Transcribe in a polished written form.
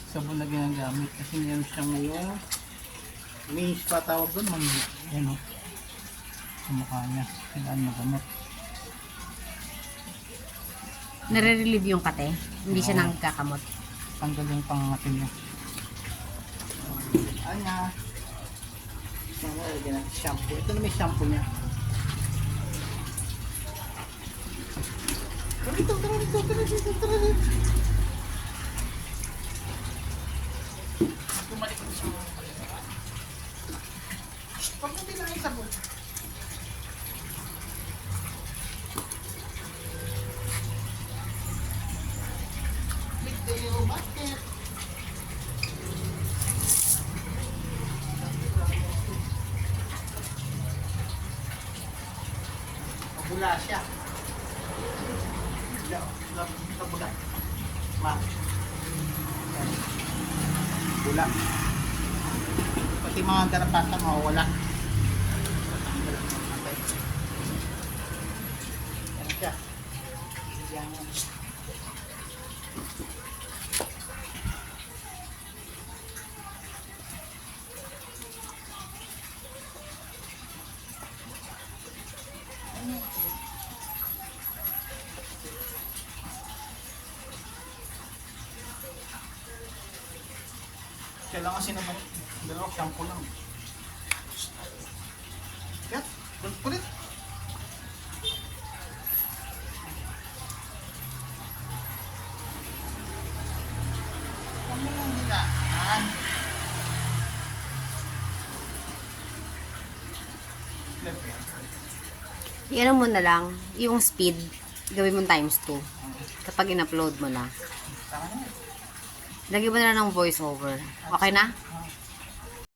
sabon na ginagamit kasi meron siyang ngayong maize pa tawag doon, yan o, sa mukha niya, kailangan magamot. Nare-relieve yung kate. Hindi siya nagkakamot. Tanggal yung pangangatin niya. Anya. Lagyan natin shampoo. Ito na may shampoo niya. Tara dito. Bumalik ko siya. Pag hindi lang yung sabon. Bigta yung basket. Bula siya. Bula. Ma. Bula. Pati mga garapata mawawala. Yan siya. Yan. Kailangan kasi naman dalawang shampoo lang. Yan, kulit. Ano yung hilaan? I-ano mo na lang, yung speed, gawin mo times 2. Kapag in-upload mo na. Tama na. Lagyan mo na lang ng voice over. Okay na?